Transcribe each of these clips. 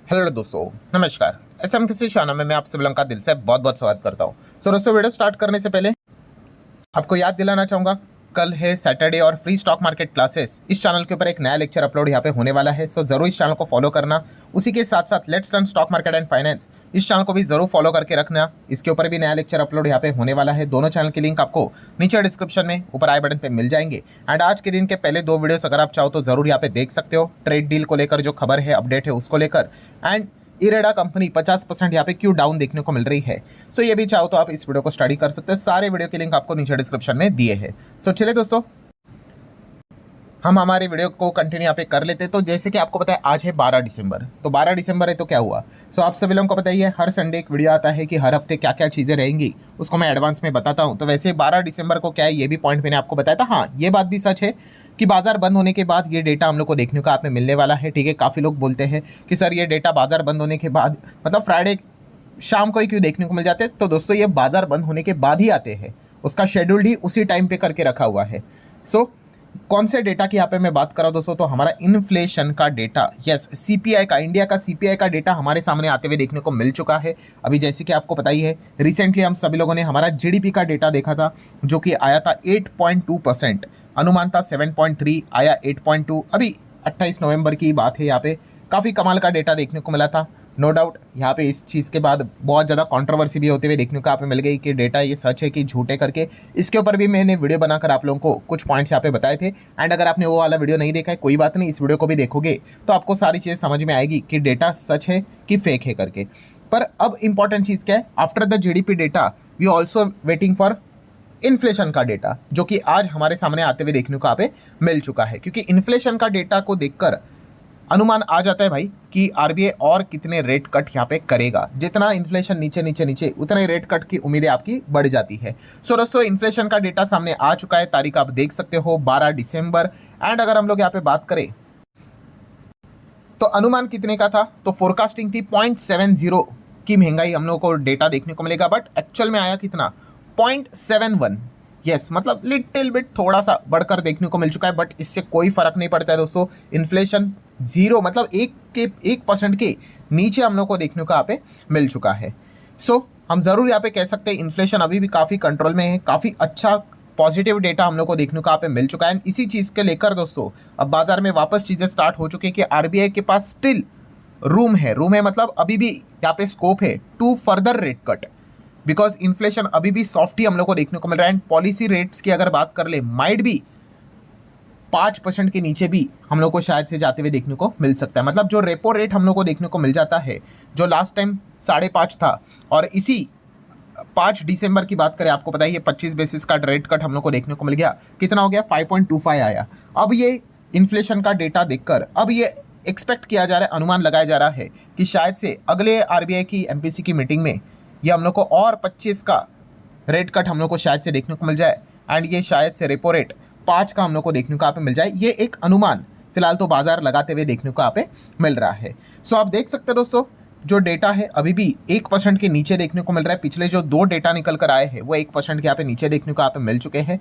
Hello दोस्तों, नमस्कार। SM किसी शाना में मैं आप सभी लोगों का दिल से बहुत बहुत स्वागत करता हूँ। दोस्तों, वीडियो स्टार्ट करने से पहले आपको याद दिलाना चाहूंगा, कल है सैटरडे और फ्री स्टॉक मार्केट क्लासेस इस चैनल के ऊपर एक नया लेक्चर अपलोड यहाँ पे होने वाला है। जरूर इस चैनल को फॉलो करना। उसी के साथ साथ let's learn stock market and finance इस चैनल को भी जरूर फॉलो करके रखना। इसके ऊपर भी नया लेक्चर अपलोड यहाँ पे होने वाला है। दोनों चैनल की लिंक आपको नीचे डिस्क्रिप्शन में ऊपर आई बटन पे मिल जाएंगे। एंड आज के दिन के पहले 2 वीडियोस अगर आप चाहो तो जरूर यहाँ पे देख सकते हो। ट्रेड डील को लेकर जो खबर है, अपडेट है उसको लेकर, एंड इरेडा कंपनी 50% यहाँ पे क्यों डाउन देखने को मिल रही है। ये भी चाहो तो आप इस वीडियो को स्टडी कर सकते हो। सारे वीडियो के लिंक आपको नीचे डिस्क्रिप्शन में दिए हैं। चलिए दोस्तों, हम हमारे वीडियो को कंटिन्यू यहाँ पे कर लेते हैं। तो जैसे कि आपको पता है आज है 12 दिसंबर। तो 12 दिसंबर है तो क्या हुआ। आप सभी लोगों को पता ही है, हर संडे एक वीडियो आता है कि हर हफ्ते क्या क्या चीज़ें रहेंगी, उसको मैं एडवांस में बताता हूँ। तो वैसे 12 दिसंबर को क्या है, ये भी पॉइंट मैंने आपको बताया था। हाँ, ये बात भी सच है कि बाजार बंद होने के बाद ये डेटा हम लोग को देखने को आप में मिलने वाला है। ठीक है, काफ़ी लोग बोलते हैं कि सर ये डेटा बाजार बंद होने के बाद, मतलब फ्राइडे शाम को ही क्यों देखने को मिल जाते हैं। तो दोस्तों, ये बाजार बंद होने के बाद ही आते हैं। उसका शेड्यूल ही उसी टाइम पे करके रखा हुआ है। कौन से डेटा की यहाँ पे मैं बात कर रहा हूँ दोस्तों, तो हमारा इन्फ्लेशन का डेटा, यस, सीपीआई का, इंडिया का सीपीआई का डेटा हमारे सामने आते हुए देखने को मिल चुका है। अभी जैसे कि आपको पता ही है, रिसेंटली हम सभी लोगों ने हमारा जीडीपी का डेटा देखा था, जो कि आया था 8.2%। अनुमान था 7.3, आया 8.2। अभी 28 नवंबर की बात है। यहाँ पे काफ़ी कमाल का डेटा देखने को मिला था। नो डाउट यहाँ पे इस चीज़ के बाद बहुत ज़्यादा कंट्रोवर्सी भी होते हुए देखने को यहाँ पे मिल गई कि डेटा ये सच है कि झूठे करके। इसके ऊपर भी मैंने वीडियो बनाकर आप लोगों को कुछ पॉइंट्स यहाँ पे बताए थे। एंड अगर आपने वो वाला वीडियो नहीं देखा है, कोई बात नहीं, इस वीडियो को भी देखोगे तो आपको सारी चीज़ें समझ में आएगी कि डेटा सच है कि फेक है करके। पर अब इंपॉर्टेंट चीज़ क्या है, after the GDP data we also waiting for inflation का डेटा, जो कि आज हमारे सामने आते हुए देखने को यहाँ पे मिल चुका है। क्योंकि इन्फ्लेशन का डेटा को देखकर अनुमान आ जाता है भाई कि आरबीआई और कितने रेट कट यहाँ पे करेगा। जितना इन्फ्लेशन नीचे नीचे नीचे, उतना ही रेट कट की उम्मीदें आपकी बढ़ जाती है। दोस्तों, इन्फ्लेशन का डेटा सामने आ चुका है। तारीख आप देख सकते हो 12 दिसंबर। एंड अगर हम लोग यहाँ पे बात करें तो अनुमान कितने का था, तो फोरकास्टिंग थी 0.70 की महंगाई हम लोग को डेटा देखने को मिलेगा। बट एक्चुअल में आया कितना, 0.71। यस, मतलब लिटिल बिट थोड़ा सा बढ़कर देखने को मिल चुका है। बट इससे कोई फर्क नहीं पड़ता है दोस्तों। इन्फ्लेशन 0, मतलब 1% के नीचे हम लोग को देखने को यहाँ पे मिल चुका है। हम ज़रूर यहाँ पे कह सकते हैं इन्फ्लेशन अभी भी काफ़ी कंट्रोल में है। काफ़ी अच्छा पॉजिटिव डेटा हम लोग को देखने को यहाँ पे मिल चुका है। इसी चीज़ के लेकर दोस्तों अब बाजार में वापस चीज़ें स्टार्ट हो चुकी है कि आरबीआई के पास स्टिल रूम है मतलब अभी भी यहाँ पे स्कोप है to further rate cut. Because inflation अभी भी सॉफ्ट ही हम लोग को देखने को मिल रहा है। एंड पॉलिसी रेट्स की अगर बात कर ले, माइट भी 5% के नीचे भी हम लोग को शायद से जाते हुए देखने को मिल सकता है। मतलब जो रेपो रेट हम लोग को देखने को मिल जाता है, जो लास्ट टाइम 5.5 था, और इसी 5 दिसंबर की बात करें, आपको पता ही है 25 बेसिस का रेट कट हम लोग को देखने को मिल गया। कितना हो गया, 5.25 आया। अब ये इन्फ्लेशन का डेटा देखकर अब ये एक्सपेक्ट किया जा रहा है, अनुमान लगाया जा रहा है कि शायद से अगले आरबीआई की एमपीसी की मीटिंग में ये हम लोग को और 25 का रेट कट हम लोग को शायद से देखने को मिल जाए। एंड ये शायद से रेपो रेट 5 का हम लोग को देखने को यहाँ पे मिल जाए। ये एक अनुमान फिलहाल तो बाजार लगाते हुए देखने को यहाँ पे मिल रहा है। आप देख सकते हैं दोस्तों, जो डेटा है अभी भी 1% के नीचे देखने को मिल रहा है। पिछले जो 2 डेटा निकल कर आए हैं वो 1% के यहाँ पे नीचे देखने को यहाँ पे मिल चुके हैं।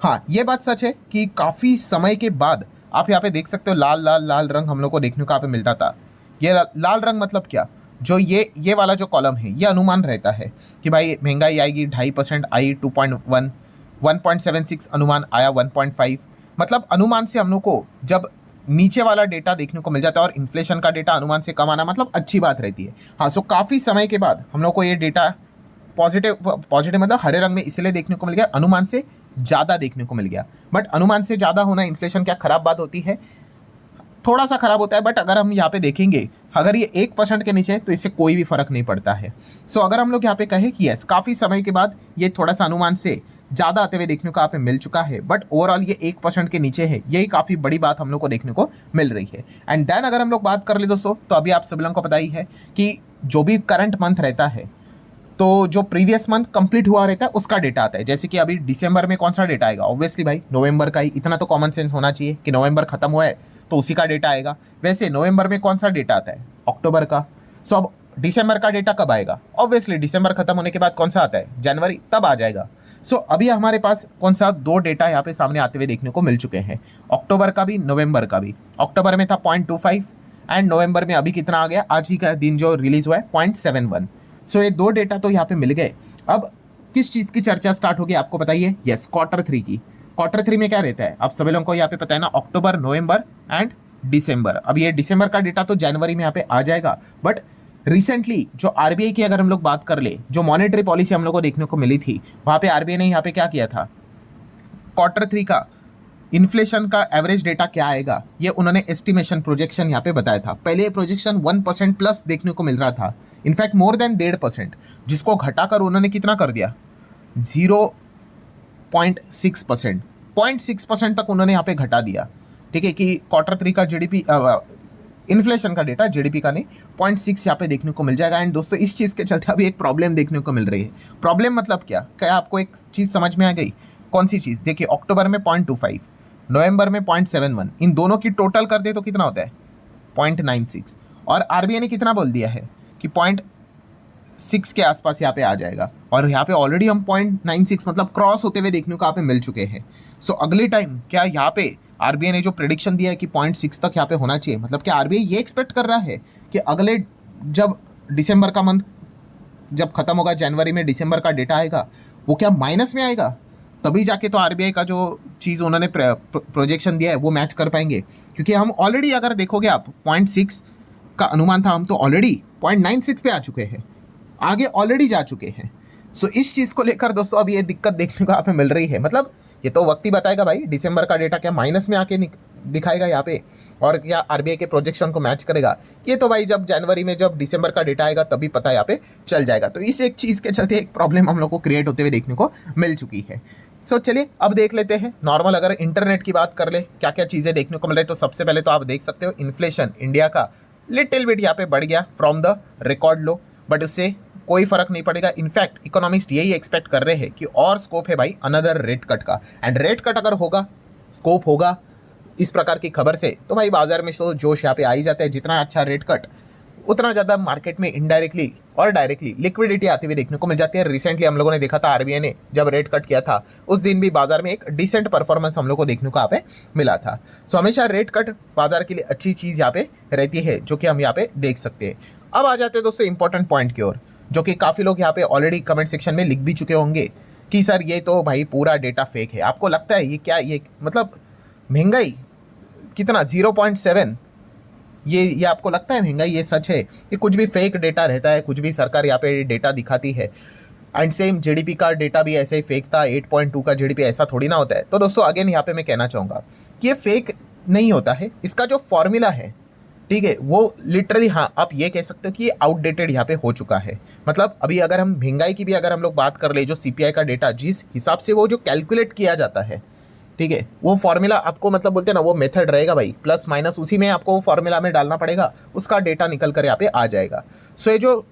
हाँ, ये बात सच है कि काफ़ी समय के बाद आप यहाँ पे देख सकते हो लाल लाल लाल रंग हम लोग को देखने को यहाँ पे मिलता था। ये लाल रंग मतलब क्या, जो ये वाला जो कॉलम है ये अनुमान रहता है कि भाई महंगाई आएगी 2.5%, आई 2.1, 1.76 अनुमान आया 1.5। मतलब अनुमान से हम लोग को जब नीचे वाला डेटा देखने को मिल जाता है और इन्फ्लेशन का डेटा अनुमान से कम आना मतलब अच्छी बात रहती है। हाँ, काफ़ी समय के बाद हम लोग को ये डेटा पॉजिटिव मतलब हरे रंग में इसलिए देखने को मिल गया, अनुमान से ज़्यादा देखने को मिल गया। बट अनुमान से ज़्यादा होना इन्फ्लेशन क्या खराब बात होती है, थोड़ा सा खराब होता है। बट अगर हम यहाँ पे देखेंगे, अगर ये 1% के नीचे है तो इससे कोई भी फर्क नहीं पड़ता है। अगर हम लोग यहाँ पे कहें कि यस, काफ़ी समय के बाद ये थोड़ा सा अनुमान से ज़्यादा आते हुए देखने को यहाँ पे मिल चुका है, बट ओवरऑल ये 1% के नीचे है, यही काफ़ी बड़ी बात हम लोग को देखने को मिल रही है। एंड देन अगर हम लोग बात कर ले दोस्तों, तो अभी आप सभी लोगों को पता ही है कि जो भी करंट मंथ रहता है, तो जो प्रीवियस मंथ कंप्लीट हुआ रहता है उसका डेटा आता है। जैसे कि अभी दिसंबर में कौन सा डेटा आएगा, ऑब्वियसली भाई नवंबर का ही। इतना तो कॉमन सेंस होना चाहिए कि नवंबर खत्म हुआ है तो उसी का डेटा आएगा। वैसे नवंबर में कौन सा डेटा आता है, अक्टूबर का। अब दिसंबर का डेटा कब आएगा, ऑब्वियसली दिसंबर खत्म होने के बाद कौन सा आता है, जनवरी, तब आ जाएगा। अभी हमारे पास कौन सा 2 डेटा यहाँ पे सामने आते हुए देखने को मिल चुके हैं, अक्टूबर का भी, नवंबर का भी। अक्टूबर में था 0.25 एंड नवंबर में अभी कितना आ गया, आज ही का दिन जो रिलीज हुआ है 0.71। सो ये दो डेटा तो यहाँ पे मिल गए। अब किस चीज़ की चर्चा स्टार्ट होगी आपको बताइए? यस, Q3 की। Q3 में क्या रहता है आप सभी लोगों को यहाँ पे पता है ना, अक्टूबर, नवंबर एंड दिसंबर। अब ये दिसंबर का डेटा तो जनवरी में यहाँ पे आ जाएगा, बट रिसेंटली जो आरबीआई की अगर हम लोग बात कर ले, जो मॉनेटरी पॉलिसी हम लोग को देखने को मिली थी, वहाँ पे आरबीआई ने यहाँ पे क्या किया था, Q3 का इन्फ्लेशन का एवरेज डेटा क्या आएगा ये उन्होंने एस्टिमेशन प्रोजेक्शन यहाँ पे बताया था। पहले ये प्रोजेक्शन 1% प्लस देखने को मिल रहा था, इनफैक्ट मोर देन 1.5%, जिसको घटाकर उन्होंने कितना कर दिया, 0.6%, 0.6% तक उन्होंने यहाँ पे घटा दिया। ठीक है कि Q3 का जीडीपी इन्फ्लेशन का डेटा, जीडीपी का नहीं, 0.6 यहाँ पे देखने को मिल जाएगा। एंड दोस्तों इस चीज़ के चलते अभी एक प्रॉब्लम देखने को मिल रही है। प्रॉब्लम मतलब क्या आपको एक चीज़ समझ में आ गई? कौन सी चीज़? देखिए, अक्टूबर में 0.25, नवंबर में 0.71, इन दोनों की टोटल कर दे तो कितना होता है, 0.96। और आरबीआई ने कितना बोल दिया है कि 0.6 के आसपास यहाँ पे आ जाएगा, और यहाँ पे ऑलरेडी हम 0.96 मतलब क्रॉस होते हुए देखने को यहाँ पे मिल चुके हैं। सो अगले टाइम क्या यहाँ पे आरबीआई ने जो प्रेडिक्शन दिया है कि 0.6 तक यहाँ पे होना चाहिए, मतलब क्या आरबीआई ये एक्सपेक्ट कर रहा है कि अगले जब दिसंबर का मंथ जब खत्म होगा, जनवरी में दिसंबर का डेटा आएगा, वो क्या माइनस में आएगा? तभी जाके तो आरबीआई का जो चीज़ उन्होंने प्रोजेक्शन दिया है वो मैच कर पाएंगे। क्योंकि हम ऑलरेडी अगर देखोगे आप, 0.6 का अनुमान था, हम तो ऑलरेडी 0.96 पे आ चुके हैं, आगे ऑलरेडी जा चुके हैं। सो इस चीज़ को लेकर दोस्तों अब ये दिक्कत देखने को यहाँ पे मिल रही है। मतलब ये तो वक्त ही बताएगा भाई, दिसंबर का डेटा क्या माइनस में आके दिखाएगा यहाँ पे, और क्या आरबीआई के प्रोजेक्शन को मैच करेगा, ये तो भाई जब जनवरी में जब दिसंबर का डेटा आएगा तभी पता यहाँ पे चल जाएगा। तो इस एक चीज़ के चलते एक प्रॉब्लम हम लोग को क्रिएट होते हुए देखने को मिल चुकी है। सो चलिए अब देख लेते हैं नॉर्मल अगर इंटरनेट की बात कर ले क्या क्या चीज़ें देखने को मिल रही है। तो सबसे पहले तो आप देख सकते हो इन्फ्लेशन इंडिया का लिटिल बिट यहाँ पे बढ़ गया from the record low, but उससे कोई फर्क नहीं पड़ेगा। इनफैक्ट इकोनॉमिस्ट यही एक्सपेक्ट कर रहे हैं कि और स्कोप है भाई अनदर रेट कट का, एंड रेट कट अगर होगा, स्कोप होगा इस प्रकार की खबर से, तो भाई बाजार में तो जोश यहाँ पे आ ही जाता है। जितना अच्छा रेट कट उतना ज़्यादा मार्केट में इनडायरेक्टली और डायरेक्टली लिक्विडिटी आती हुई देखने को मिल जाती है। रिसेंटली हम लोगों ने देखा था आरबीआई ने जब रेट कट किया था उस दिन भी बाजार में एक डिसेंट परफॉर्मेंस हम लोग को देखने को यहाँ पे मिला था। सो हमेशा रेट कट बाजार के लिए अच्छी चीज़ यहाँ पे रहती है, जो कि हम यहाँ पे देख सकते हैं। अब आ जाते हैं दोस्तों इंपॉर्टेंट पॉइंट की ओर, जो कि काफ़ी लोग यहाँ पे ऑलरेडी कमेंट सेक्शन में लिख भी चुके होंगे कि सर ये तो भाई पूरा डेटा फेक है। आपको लगता है ये क्या, ये मतलब महंगाई कितना 0.7, ये आपको लगता है महंगाई ये सच है? ये कुछ भी फेक डेटा रहता है, कुछ भी सरकार यहाँ पे डेटा दिखाती है। एंड सेम जीडीपी का डेटा भी ऐसे ही फेक था, 8.2 का जीडीपी, ऐसा थोड़ी ना होता है। तो दोस्तों अगेन यहाँ पे मैं कहना चाहूँगा कि ये फेक नहीं होता है, इसका जो फॉर्मूला है, ठीक है, वो लिटरली हाँ आप ये कह सकते हो कि ये आउटडेटेड यहाँ पे हो चुका है। मतलब अभी अगर हम महंगाई की भी अगर हम लोग बात कर ले, जो सीपीआई का डेटा जिस हिसाब से वो जो कैलकुलेट किया जाता है, ठीक है, वो फॉर्मूला आपको मतलब बोलते हैं ना वो मेथड रहेगा भाई, प्लस माइनस उसी में आपको वो फॉर्मूला में डालना पड़ेगा, उसका डेटा निकल कर यहाँ पे आ जाएगा। सो ये जो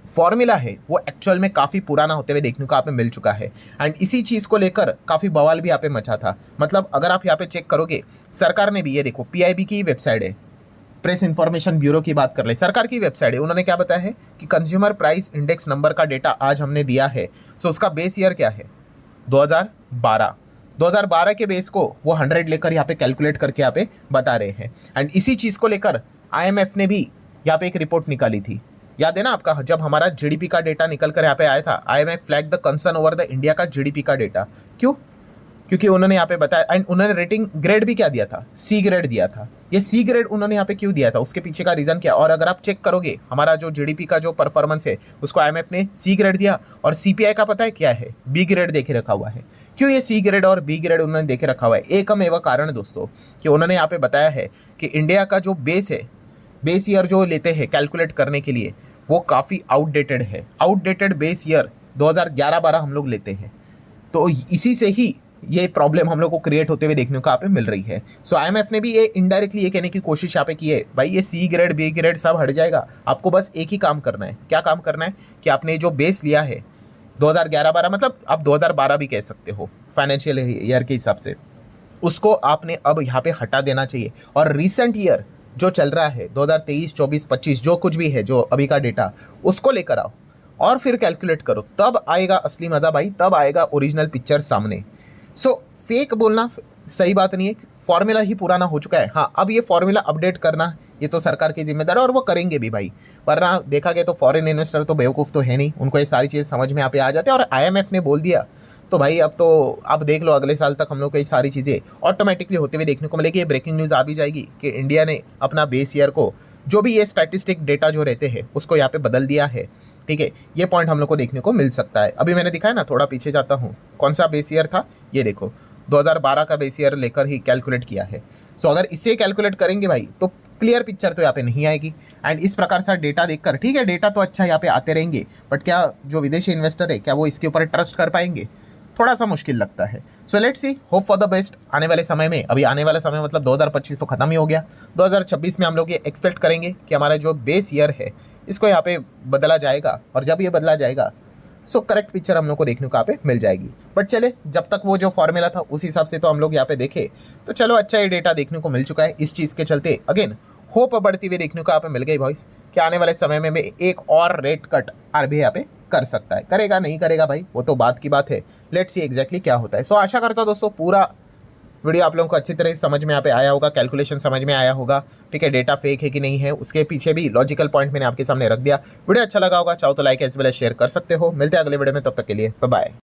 फॉर्मूला है वो एक्चुअल में काफ़ी पुराना होते हुए देखने को यहाँ पे मिल चुका है। एंड इसी चीज़ को लेकर काफ़ी बवाल भी यहाँ पे मचा था। मतलब अगर आप यहाँ पे चेक करोगे, सरकार ने भी, ये देखो पीआईबी की वेबसाइट है, प्रेस इंफॉर्मेशन ब्यूरो की बात कर ले, सरकार की वेबसाइट है, उन्होंने क्या बताया है कि कंज्यूमर प्राइस इंडेक्स नंबर का डेटा आज हमने दिया है। सो उसका बेस ईयर क्या है, 2012 के बेस को वो 100 लेकर यहाँ पे कैलकुलेट करके यहाँ पे बता रहे हैं। एंड इसी चीज़ को लेकर आईएमएफ ने भी यहाँ पे एक रिपोर्ट निकाली थी, याद है ना आपका, जब हमारा जीडीपी का डेटा निकल कर यहाँ पे आया था, IMF flag the concern over the India का जीडीपी का डेटा। क्यों? क्योंकि उन्होंने यहाँ पे बताया, एंड उन्होंने रेटिंग ग्रेड भी क्या दिया था, सी ग्रेड दिया था। ये सी ग्रेड उन्होंने यहाँ पे क्यों दिया था, उसके पीछे का रीज़न क्या? और अगर आप चेक करोगे हमारा जो जीडीपी का जो परफॉर्मेंस है उसको आईएमएफ ने सी ग्रेड दिया, और सीपीआई का पता है क्या है, बी ग्रेड देके रखा हुआ है। क्यों ये सी ग्रेड और बी ग्रेड उन्होंने देके रखा हुआ है? एकम एवं कारण दोस्तों कि उन्होंने यहाँ पे बताया है कि इंडिया का जो बेस है, बेस ईयर जो लेते हैं कैलकुलेट करने के लिए, वो काफ़ी आउटडेटेड है। आउटडेटेड बेस ईयर 2011-12 हम लोग लेते हैं, तो इसी से ही ये प्रॉब्लम हम लोग को क्रिएट होते हुए देखने को यहाँ पे मिल रही है। सो आईएमएफ ने भी ये इनडायरेक्टली ये कहने की कोशिश यहाँ पे की है, भाई ये सी ग्रेड बी ग्रेड सब हट जाएगा, आपको बस एक ही काम करना है। क्या काम करना है कि आपने जो बेस लिया है 2011-12, मतलब आप 2012 भी कह सकते हो फाइनेंशियल ईयर के हिसाब से, उसको आपने अब यहाँ पे हटा देना चाहिए। और रिसेंट ईयर जो चल रहा है 2023, 24, 25 जो कुछ भी है, जो अभी का डेटा, उसको लेकर आओ और फिर कैलकुलेट करो, तब आएगा असली मज़ा भाई, तब आएगा ओरिजिनल पिक्चर सामने। सो फेक बोलना सही बात नहीं है, फॉर्मूला ही पुराना हो चुका है। हाँ, अब ये फॉर्मूला अपडेट करना ये तो सरकार की जिम्मेदारी है और वो करेंगे भी भाई, वरना देखा गया तो फॉरेन इन्वेस्टर तो बेवकूफ़ तो है नहीं, उनको ये सारी चीज़ें समझ में यहाँ पे आ जाते हैं। और IMF ने बोल दिया तो भाई अब तो आप देख लो अगले साल तक हम लोग को ये सारी चीज़ें ऑटोमेटिकली होते हुए देखने को मिलेगी। ये ब्रेकिंग न्यूज़ आ भी जाएगी कि इंडिया ने अपना बेस ईयर को, जो भी ये स्टैटिस्टिक डेटा जो रहते हैं उसको यहाँ पे बदल दिया है। ठीक है, ये पॉइंट हम लोग को देखने को मिल सकता है। अभी मैंने दिखाया ना, थोड़ा पीछे जाता हूँ, कौन सा बेस ईयर था, ये देखो 2012 का बेस ईयर लेकर ही कैलकुलेट किया है। सो अगर इससे कैलकुलेट करेंगे भाई तो क्लियर पिक्चर तो यहाँ पे नहीं आएगी। एंड इस प्रकार से डेटा देखकर, ठीक है डेटा तो अच्छा यहाँ पे आते रहेंगे, बट क्या जो विदेशी इन्वेस्टर है क्या वो इसके ऊपर ट्रस्ट कर पाएंगे, थोड़ा सा मुश्किल लगता है। So let's see, hope for the best. आने वाले समय में, अभी आने वाला समय मतलब 2025 तो खत्म ही हो गया, 2026 में हम लोग ये एक्सपेक्ट करेंगे कि हमारा जो बेस ईयर है इसको यहाँ पे बदला जाएगा, और जब ये बदला जाएगा सो करेक्ट पिक्चर हम लोग को देखने को यहाँ पे मिल जाएगी। बट चले, जब तक वो जो फॉर्मूला था उस हिसाब से तो हम लोग यहाँ पे देखे तो चलो अच्छा ये डेटा देखने को मिल चुका है। इस चीज़ के चलते अगेन होप बढ़ती हुई देखने को यहाँ पे मिल गई वॉइस कि आने वाले समय में एक और रेट कट RBI यहाँ पे कर सकता है। करेगा नहीं करेगा भाई वो तो बात की बात है, लेट्स सी एग्जैक्टली क्या होता है। सो आशा करता हूं दोस्तों पूरा वीडियो आप लोगों को अच्छी तरह से समझ में यहाँ पे आया होगा, कैलकुलेशन समझ में आया होगा। ठीक है, डेटा फेक है कि नहीं है उसके पीछे भी लॉजिकल पॉइंट मैंने आपके सामने रख दिया। वीडियो अच्छा लगा होगा चाहो तो like as well as share कर सकते हो। मिलते हैं अगले वीडियो में, तब तक के लिए बाय बाय।